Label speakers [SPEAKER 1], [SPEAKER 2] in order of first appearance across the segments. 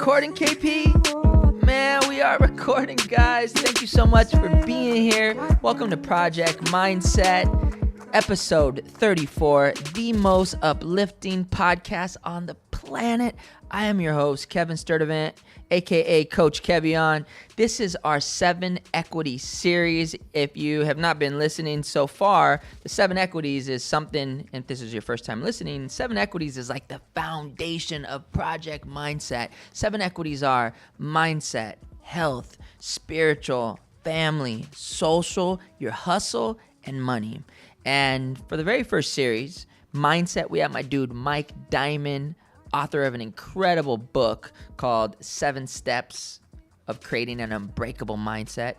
[SPEAKER 1] recording, KP? Man, we are recording, guys. Thank you so much for being here. Welcome to Project Mindset, episode 34, the most uplifting podcast on the planet. I am your host, Kevin Stirdivant, aka Coach Kevion. This is our 7 Equities series. If you have not been listening so far, the 7 Equities is something, and if this is your first time listening, 7 Equities is like the foundation of Project Mindset. 7 Equities are mindset, health, spiritual, family, social, your hustle, and money. And for the very first series, Mindset, we have my dude Mike Diamond, author of an incredible book called 7 Steps of Creating an Unbreakable Mindset.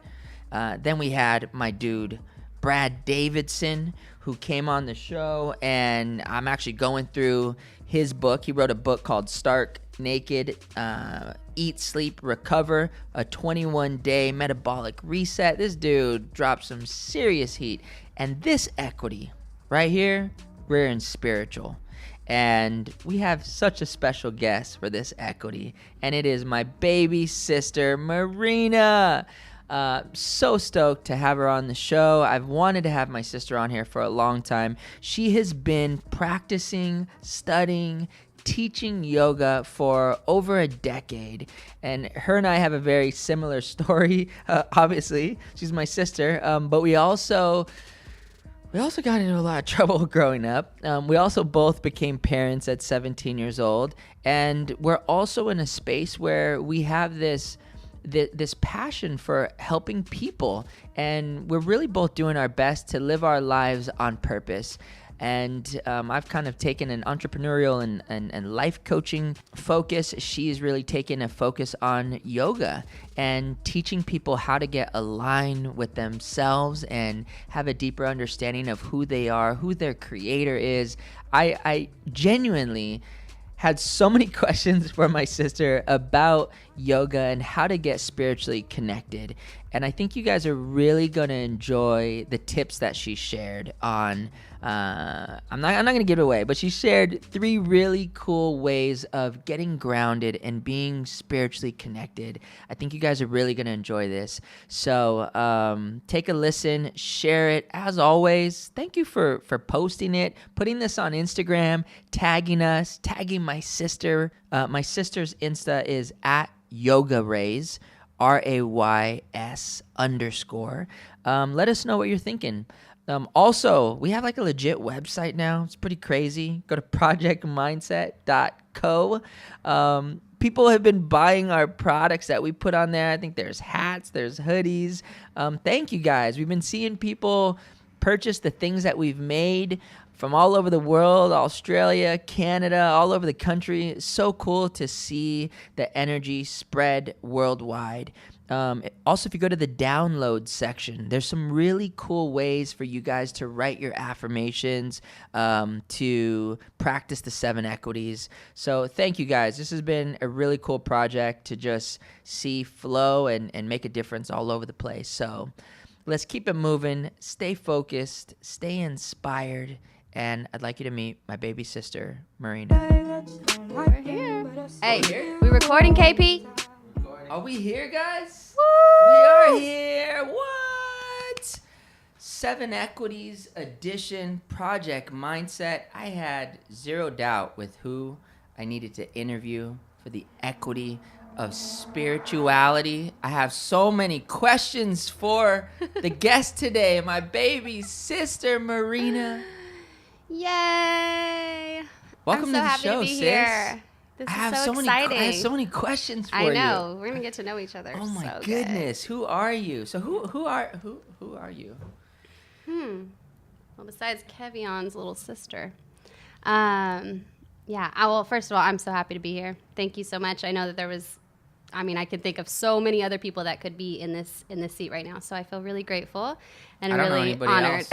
[SPEAKER 1] Then we had my dude Brad Davidson, who came on the show, and I'm actually going through his book. He wrote a book called Stark Naked, Eat, Sleep, Recover, a 21-day metabolic reset. This dude dropped some serious heat. And this equity right here, rare and spiritual. And we have such a special guest for this equity, and it is my baby sister, Marina. So stoked to have her on the show. I've wanted to have my sister on here for a long time. She has been practicing, studying, teaching yoga for over a decade, and her and I have a very similar story. Obviously, she's my sister, but we also got into a lot of trouble growing up. We also both became parents at 17 years old, and we're also in a space where we have this passion for helping people, and we're really both doing our best to live our lives on purpose. And I've kind of taken an entrepreneurial and life coaching focus. She's really taken a focus on yoga and teaching people how to get aligned with themselves and have a deeper understanding of who they are, who their creator is. I genuinely had so many questions for my sister about yoga and how to get spiritually connected. And I think you guys are really going to enjoy the tips that she shared on, I'm not going to give it away, but she shared 3 really cool ways of getting grounded and being spiritually connected. I think you guys are really going to enjoy this. So take a listen, share it. As always, thank you for posting it, putting this on Instagram, tagging us, tagging my sister. My sister's Insta is at YogaRays, RAYS _ Let us know what you're thinking. Also, we have like a legit website now. It's pretty crazy. Go to projectmindset.co. People have been buying our products that we put on there. I think there's hats, there's hoodies. Thank you guys. We've been seeing people purchase the things that we've made from all over the world, Australia, Canada, all over the country. It's so cool to see the energy spread worldwide. Also, if you go to the download section, there's some really cool ways for you guys to write your affirmations, to practice the 7 equities. So thank you guys. This has been a really cool project to just see flow and make a difference all over the place. So let's keep it moving, stay focused, stay inspired, and I'd like you to meet my baby sister, Marina.
[SPEAKER 2] We're here. Hey, we recording, KP?
[SPEAKER 1] Are we here, guys?
[SPEAKER 2] Woo!
[SPEAKER 1] We are here. What? 7 Equities edition, Project Mindset. I had zero doubt with who I needed to interview for the equity of spirituality. I have so many questions for the guest today, my baby sister, Marina.
[SPEAKER 2] Yay!
[SPEAKER 1] Welcome
[SPEAKER 2] I'm so
[SPEAKER 1] to the
[SPEAKER 2] happy
[SPEAKER 1] show,
[SPEAKER 2] to be
[SPEAKER 1] sis.
[SPEAKER 2] here. This is so exciting.
[SPEAKER 1] I have so many questions for you.
[SPEAKER 2] I know. We're gonna get to know each other.
[SPEAKER 1] Oh my
[SPEAKER 2] so
[SPEAKER 1] goodness, who are you? So who are you?
[SPEAKER 2] Well, besides Kevion's little sister, yeah. Well, first of all, I'm so happy to be here. Thank you so much. I know that there was, I could think of so many other people that could be in this seat right now. So I feel really grateful and really honored.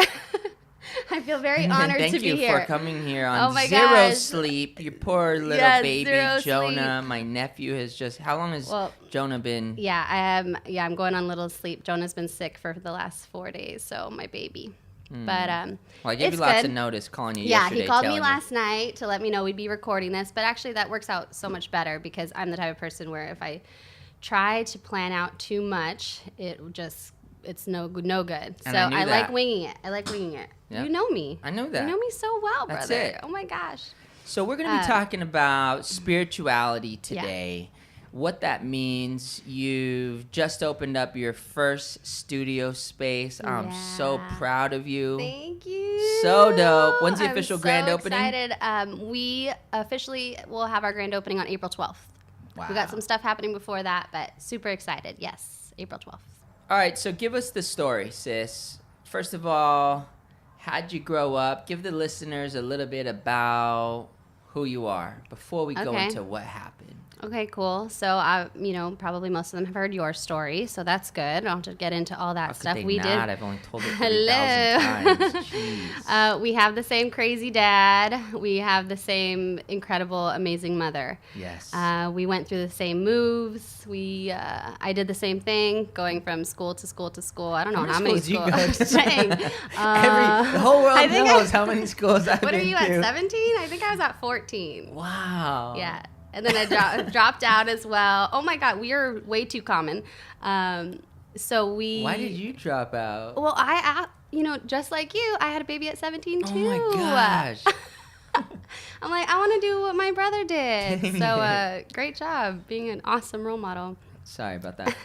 [SPEAKER 2] I feel very honored to be here.
[SPEAKER 1] Thank you for coming here on
[SPEAKER 2] my
[SPEAKER 1] zero
[SPEAKER 2] gosh.
[SPEAKER 1] sleep. Your poor little baby, Jonah. Sleep. My nephew has just, how long has Jonah been?
[SPEAKER 2] Yeah, I'm going on little sleep. Jonah's been sick for the last 4 days, so my baby. But
[SPEAKER 1] well, I gave you lots of notice calling you
[SPEAKER 2] yeah,
[SPEAKER 1] yesterday.
[SPEAKER 2] he called me last night to let me know we'd be recording this. But actually, that works out so much better because I'm the type of person where if I try to plan out too much, it's no good. So I like winging it. Yep. You know me.
[SPEAKER 1] I know that.
[SPEAKER 2] You know me so well, brother.
[SPEAKER 1] That's it.
[SPEAKER 2] Oh my gosh.
[SPEAKER 1] So we're going to be talking about spirituality today. Yeah. What that means. You've just opened up your first studio space. I'm so proud of you.
[SPEAKER 2] Thank you.
[SPEAKER 1] So dope. When's the official grand opening?
[SPEAKER 2] I'm so excited. We officially will have our grand opening on April 12th. Wow. We got some stuff happening before that, but super excited. Yes, April 12th.
[SPEAKER 1] All right, so give us the story, sis. First of all, how'd you grow up? Give the listeners a little bit about who you are before we go into what happened.
[SPEAKER 2] Okay, cool. So, probably most of them have heard your story, so that's good. I don't have to get into all that stuff. We did.
[SPEAKER 1] I've only told it 30,000 times. Jeez.
[SPEAKER 2] We have the same crazy dad. We have the same incredible, amazing mother.
[SPEAKER 1] Yes.
[SPEAKER 2] We went through the same moves. I did the same thing, going from school to school to school. I don't know how many schools.
[SPEAKER 1] You go to? Dang. The whole world knows how many schools I've been to.
[SPEAKER 2] What are you at, 17? I think I was at 14.
[SPEAKER 1] Wow.
[SPEAKER 2] Yeah. And then I dropped out as well. Oh, my God. We are way too common.
[SPEAKER 1] Why did you drop out?
[SPEAKER 2] Well, just like you, I had a baby at 17, too.
[SPEAKER 1] Oh, my gosh.
[SPEAKER 2] I'm like, I want to do what my brother did. So great job being an awesome role model.
[SPEAKER 1] Sorry about that.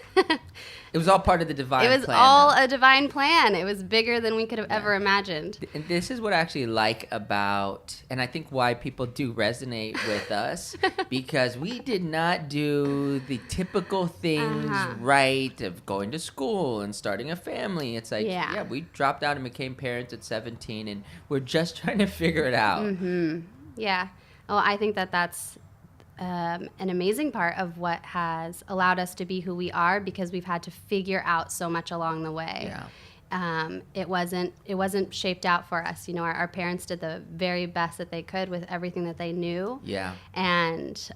[SPEAKER 1] It was all part of the divine plan.
[SPEAKER 2] It was all a divine plan. It was bigger than we could have ever imagined.
[SPEAKER 1] And this is what I actually like about, and I think why people do resonate with us, because we did not do the typical things right of going to school and starting a family. It's like, we dropped out and became parents at 17, and we're just trying to figure it out.
[SPEAKER 2] Mm-hmm. Yeah. Oh, I think that's an amazing part of what has allowed us to be who we are, because we've had to figure out so much along the way. Yeah. It wasn't shaped out for us. Our parents did the very best that they could with everything that they knew.
[SPEAKER 1] Yeah.
[SPEAKER 2] And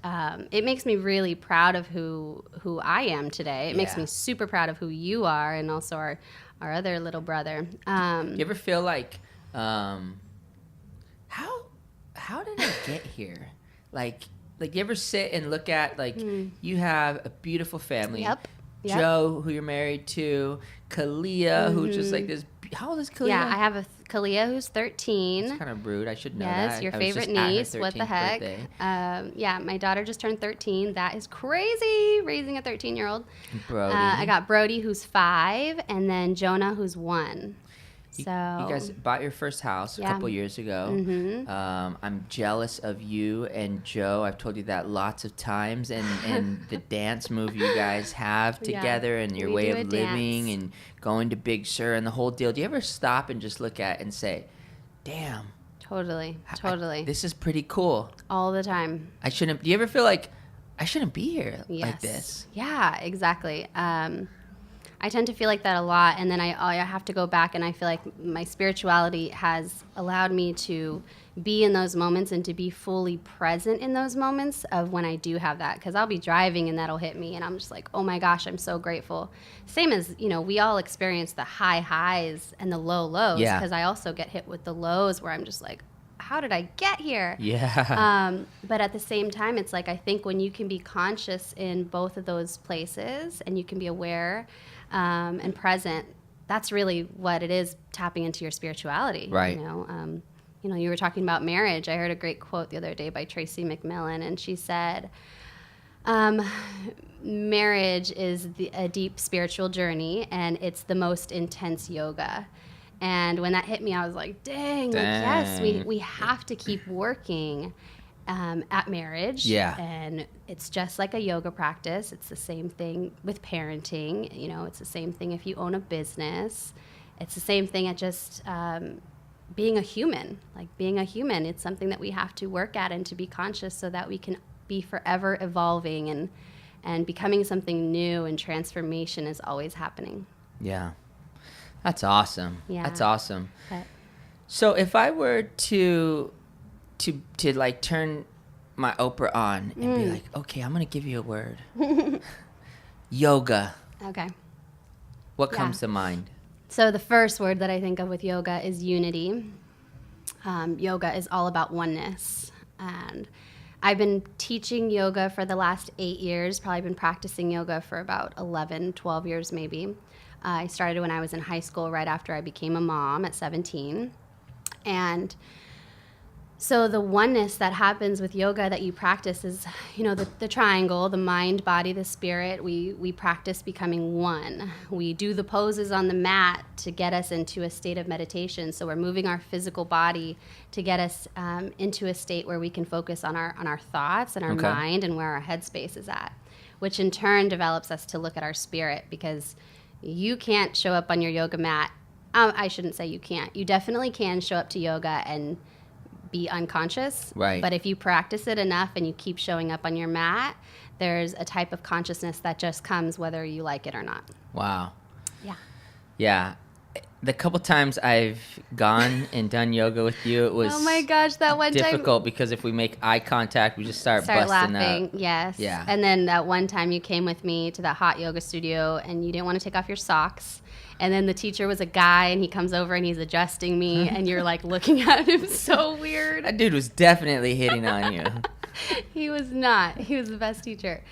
[SPEAKER 2] it makes me really proud of who I am today. It makes me super proud of who you are, and also our other little brother.
[SPEAKER 1] You ever feel like, how did I get here? Like you ever sit and look at, you have a beautiful family.
[SPEAKER 2] Yep.
[SPEAKER 1] Joe, who you're married to, Kalia, who's just like this. How old is Kalia?
[SPEAKER 2] Yeah, I have a Kalia who's 13.
[SPEAKER 1] It's kind of rude. I should know that.
[SPEAKER 2] Yes, your favorite niece. What the heck? My daughter just turned 13. That is crazy, raising a 13-year-old.
[SPEAKER 1] Brody.
[SPEAKER 2] I got Brody, who's 5, and then Jonah, who's 1.
[SPEAKER 1] You guys bought your first house a couple years ago. Mm-hmm. I'm jealous of you and Joe. I've told you that lots of times. And the dance move you guys have together, and your way of living and going to Big Sur and the whole deal. Do you ever stop and just look at it and say, damn.
[SPEAKER 2] Totally.
[SPEAKER 1] This is pretty cool.
[SPEAKER 2] All the time.
[SPEAKER 1] Do you ever feel like I shouldn't be here like this?
[SPEAKER 2] Yeah, exactly. I tend to feel like that a lot, and then I have to go back, and I feel like my spirituality has allowed me to be in those moments and to be fully present in those moments of when I do have that, because I'll be driving and that'll hit me, and I'm just like, oh my gosh, I'm so grateful. Same as, we all experience the high highs and the low lows, because I also get hit with the lows where I'm just like, how did I get here?
[SPEAKER 1] Yeah.
[SPEAKER 2] But at the same time, it's like, I think when you can be conscious in both of those places and you can be aware and present, that's really what it is, tapping into your spirituality.
[SPEAKER 1] Right.
[SPEAKER 2] You were talking about marriage. I heard a great quote the other day by Tracy McMillan, and she said, marriage is a deep spiritual journey, and it's the most intense yoga. And when that hit me, I was like, dang. Yes, we have to keep working at marriage.
[SPEAKER 1] Yeah.
[SPEAKER 2] And it's just like a yoga practice. It's the same thing with parenting. It's the same thing if you own a business. It's the same thing at just being a human. Like being a human, it's something that we have to work at and to be conscious so that we can be forever evolving and becoming something new, and transformation is always happening.
[SPEAKER 1] Yeah. That's awesome.
[SPEAKER 2] Yeah.
[SPEAKER 1] That's awesome. So if I were to like turn my Oprah on and be like, okay, I'm going to give you a word. Yoga.
[SPEAKER 2] Okay.
[SPEAKER 1] What comes to mind?
[SPEAKER 2] So the first word that I think of with yoga is unity. Yoga is all about oneness. And I've been teaching yoga for the last 8 years, probably been practicing yoga for about 11, 12 years maybe. I started when I was in high school right after I became a mom at 17. And so the oneness that happens with yoga that you practice is, the triangle, the mind, body, the spirit. We practice becoming one. We do the poses on the mat to get us into a state of meditation. So we're moving our physical body to get us into a state where we can focus on our thoughts and our mind and where our headspace is at, which in turn develops us to look at our spirit, because you can't show up on your yoga mat. I shouldn't say you can't. You definitely can show up to yoga and be unconscious.
[SPEAKER 1] Right.
[SPEAKER 2] But if you practice it enough and you keep showing up on your mat, there's a type of consciousness that just comes whether you like it or not.
[SPEAKER 1] Wow.
[SPEAKER 2] Yeah.
[SPEAKER 1] Yeah. The couple times I've gone and done yoga with you, it was
[SPEAKER 2] oh my gosh, that one
[SPEAKER 1] difficult because if we make eye contact, we just start busting
[SPEAKER 2] laughing.
[SPEAKER 1] up.
[SPEAKER 2] Yes.
[SPEAKER 1] Yeah.
[SPEAKER 2] And then that one time you came with me to that hot yoga studio and you didn't want to take off your socks. And then the teacher was a guy, and he comes over and he's adjusting me, and you're like looking at him so weird.
[SPEAKER 1] That dude was definitely hitting on you.
[SPEAKER 2] He was not. He was the best teacher.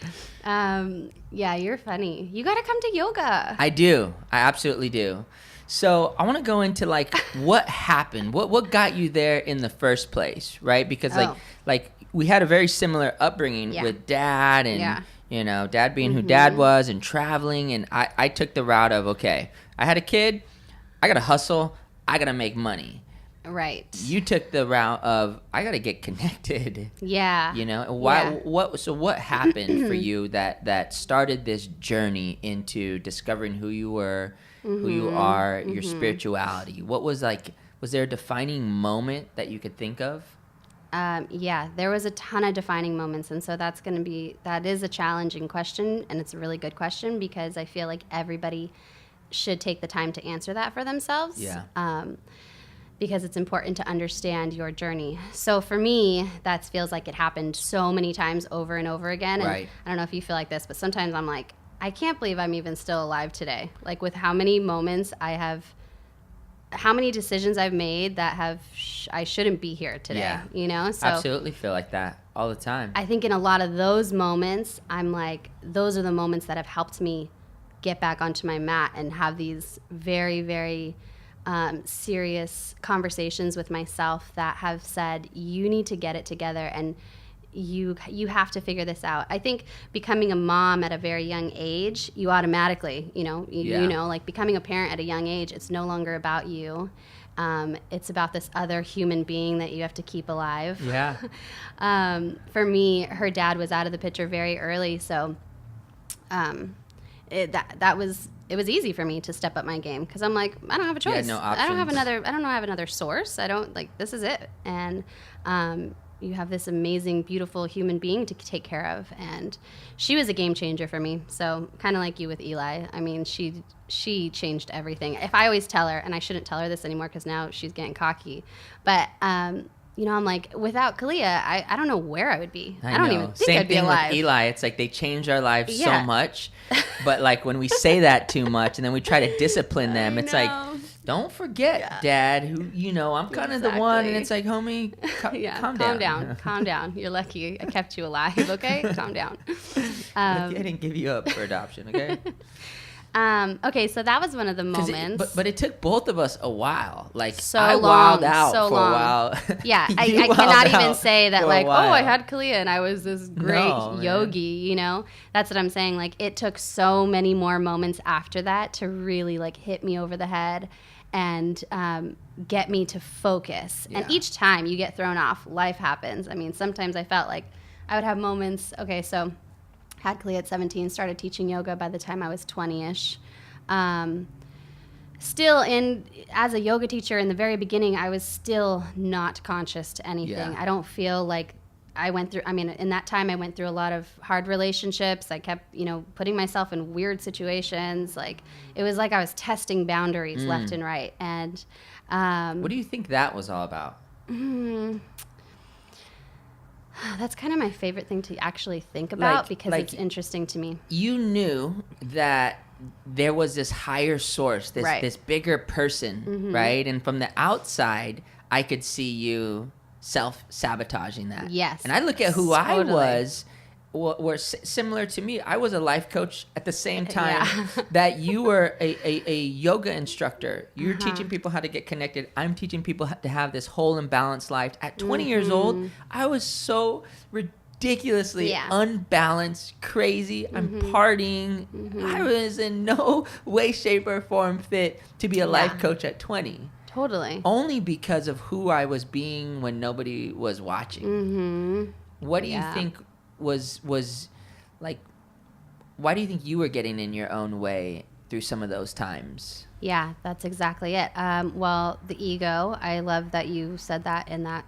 [SPEAKER 2] Yeah, you're funny. You got to come to yoga.
[SPEAKER 1] I do. I absolutely do. So I want to go into like what happened. What got you there in the first place, right? Because like we had a very similar upbringing with dad and dad being who dad was and traveling, and I took the route of I had a kid, I got to hustle, I got to make money.
[SPEAKER 2] Right.
[SPEAKER 1] You took the route of I got to get connected.
[SPEAKER 2] Yeah.
[SPEAKER 1] What happened for you that started this journey into discovering who you were, who you are, your spirituality? What was there a defining moment that you could think of?
[SPEAKER 2] Yeah, there was a ton of defining moments. And so that is a challenging question. And it's a really good question because I feel like everybody should take the time to answer that for themselves.
[SPEAKER 1] Yeah.
[SPEAKER 2] Because it's important to understand your journey. So for me, that feels like it happened so many times over and over again. And
[SPEAKER 1] right.
[SPEAKER 2] I don't know if you feel like this, but sometimes I'm like, I can't believe I'm even still alive today. Like with how many moments how many decisions I've made that I shouldn't be here today, So
[SPEAKER 1] absolutely feel like that all the time.
[SPEAKER 2] I think in a lot of those moments, I'm like, those are the moments that have helped me get back onto my mat and have these very, very serious conversations with myself that have said, you need to get it together and you have to figure this out. I think becoming a mom at a very young age, you automatically, like becoming a parent at a young age, it's no longer about you. It's about this other human being that you have to keep alive.
[SPEAKER 1] Yeah.
[SPEAKER 2] For me, her dad was out of the picture very early, so it was easy for me to step up my game because I'm like, I don't have a choice.
[SPEAKER 1] No options.
[SPEAKER 2] I don't have another source. I don't this is it. And you have this amazing, beautiful human being to take care of. And she was a game changer for me. So kind of like you with Eli. I mean, she changed everything. If I always tell her, and I shouldn't tell her this anymore because now she's getting cocky, but I'm like, without Kalia, I don't know where I would be. I don't even think I'd be alive.
[SPEAKER 1] Same thing with Eli. It's like they changed our lives so much. But like when we say that too much and then we try to discipline them, it's like, don't forget, Dad, who, I'm kind of the one. And it's like, homie, calm down.
[SPEAKER 2] Calm down. You're lucky I kept you alive, okay? Calm down.
[SPEAKER 1] I didn't give you up for adoption, okay?
[SPEAKER 2] Okay, so that was one of the moments.
[SPEAKER 1] But it took both of us a while. Like
[SPEAKER 2] I wilded
[SPEAKER 1] out
[SPEAKER 2] so
[SPEAKER 1] for
[SPEAKER 2] long.
[SPEAKER 1] a while.
[SPEAKER 2] Yeah, I cannot even say that like, I had Kalia and I was this great yogi, That's what I'm saying. Like it took so many more moments after that to really like hit me over the head and get me to focus. Yeah. And each time you get thrown off, life happens. I mean, sometimes I felt like I would have moments, so had Kalia at 17, started teaching yoga by the time I was 20-ish. As a yoga teacher in the very beginning, I was still not conscious to anything. Yeah. I don't feel like in that time I went through a lot of hard relationships. I kept, putting myself in weird situations. Like, it was like I was testing boundaries left and right. And
[SPEAKER 1] what do you think that was all about?
[SPEAKER 2] That's kind of my favorite thing to actually think about because it's interesting to me.
[SPEAKER 1] You knew that there was this higher source, this bigger person, right? And from the outside, I could see you self-sabotaging that.
[SPEAKER 2] Yes.
[SPEAKER 1] And I look at who I was, were similar to me. I was a life coach at the same time that you were a yoga instructor. You're teaching people how to get connected. I'm teaching people to have this whole and balanced life. At 20 years old, I was so ridiculously unbalanced, crazy. I'm partying. I was in no way, shape, or form fit to be a life coach at 20.
[SPEAKER 2] Totally.
[SPEAKER 1] Only because of who I was being when nobody was watching. What do you think was like, why do you think you were getting in your own way through some of those times?
[SPEAKER 2] Yeah, that's exactly it. Well, the ego, I love that you said that in that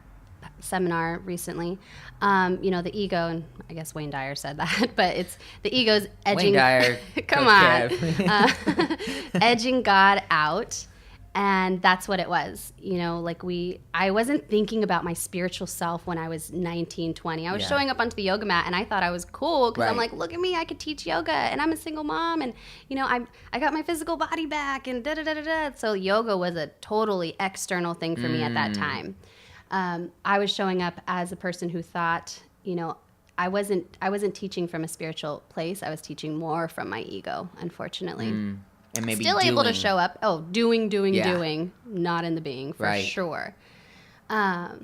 [SPEAKER 2] seminar recently. The ego, and I guess Wayne Dyer said that, but it's the ego's edging.
[SPEAKER 1] Wayne Dyer,
[SPEAKER 2] come on, edging God out. And that's what it was. I wasn't thinking about my spiritual self when I was 19, 20. I was showing up onto the yoga mat and I thought I was cool because I'm like, look at me, I could teach yoga and I'm a single mom and, I got my physical body back and da-da-da-da-da. So yoga was a totally external thing for me at that time. I was showing up as a person who thought, I wasn't teaching from a spiritual place. I was teaching more from my ego, unfortunately.
[SPEAKER 1] And maybe
[SPEAKER 2] still able to show up. Oh, doing, not in the being, for sure. I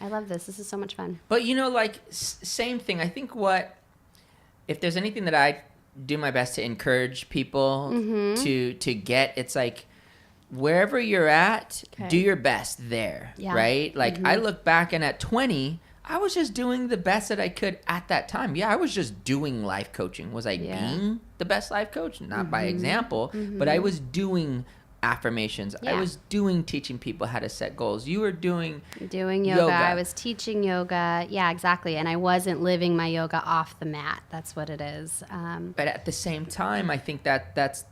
[SPEAKER 2] love this. This is so much fun.
[SPEAKER 1] But, same thing. I think if there's anything that I do my best to encourage people to get, it's like, wherever you're at, do your best there, right? Like, I look back and at 20, I was just doing the best that I could at that time. Yeah, I was just doing life coaching. Was I being the best life coach? Not by example, but I was doing affirmations. I was doing teaching people how to set goals. You were doing yoga.
[SPEAKER 2] I was teaching yoga. Yeah, exactly. And I wasn't living my yoga off the mat. That's what it is.
[SPEAKER 1] But at the same time, I think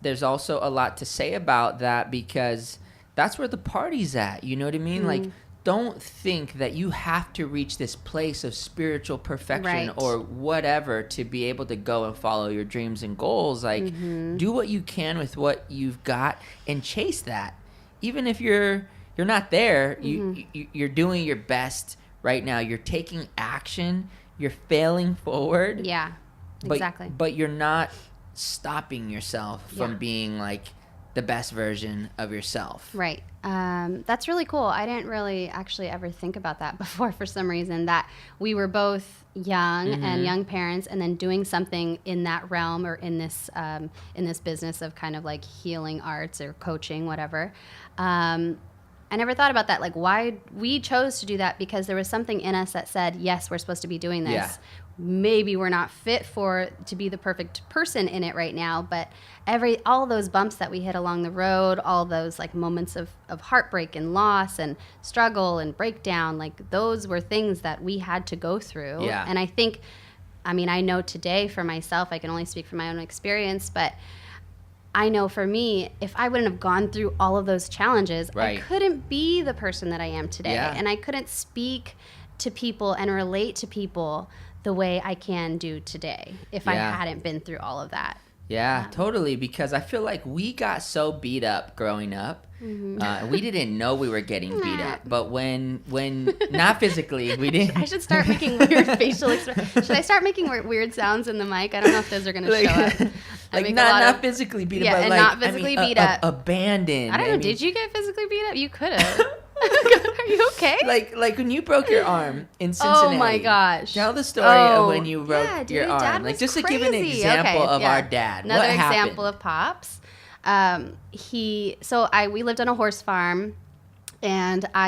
[SPEAKER 1] there's also a lot to say about that because that's where the party's at. You know what I mean? Like, don't think that you have to reach this place of spiritual perfection or whatever to be able to go and follow your dreams and goals. Like, do what you can with what you've got and chase that. Even if you're not there, you're doing your best right now. You're taking action. You're failing forward.
[SPEAKER 2] Yeah, exactly.
[SPEAKER 1] But you're not stopping yourself from being like the best version of yourself.
[SPEAKER 2] Right. That's really cool. I didn't really actually ever think about that before for some reason, that we were both young and young parents and then doing something in that realm or in this business of kind of like healing arts or coaching, whatever. I never thought about that, like why we chose to do that, because there was something in us that said, yes, we're supposed to be doing this. Yeah. Maybe we're not fit to be the perfect person in it right now, but all those bumps that we hit along the road, all those like moments of heartbreak and loss and struggle and breakdown, like those were things that we had to go through.
[SPEAKER 1] Yeah.
[SPEAKER 2] And I know today for myself, I can only speak from my own experience, but I know for me, if I wouldn't have gone through all of those challenges, I couldn't be the person that I am today. Yeah. And I couldn't speak to people and relate to people the way I can do today if I hadn't been through all of that.
[SPEAKER 1] Yeah, totally. Because I feel like we got so beat up growing up. We didn't know we were getting beat up. But when not physically, we didn't.
[SPEAKER 2] I should start making weird facial expressions. Should I start making weird sounds in the mic? I don't know if those are going to show up.
[SPEAKER 1] Like not phically beat up, but like
[SPEAKER 2] not physically beat up.
[SPEAKER 1] Abandoned.
[SPEAKER 2] I don't know. Did you get physically beat up? You could have. Are you okay?
[SPEAKER 1] Like when you broke your arm in Cincinnati.
[SPEAKER 2] Oh my gosh!
[SPEAKER 1] Tell the story of when you broke your arm.
[SPEAKER 2] Dad
[SPEAKER 1] like just
[SPEAKER 2] crazy.
[SPEAKER 1] To give an example of our dad.
[SPEAKER 2] Another
[SPEAKER 1] what
[SPEAKER 2] example
[SPEAKER 1] happened?
[SPEAKER 2] of Pops. We lived on a horse farm, and I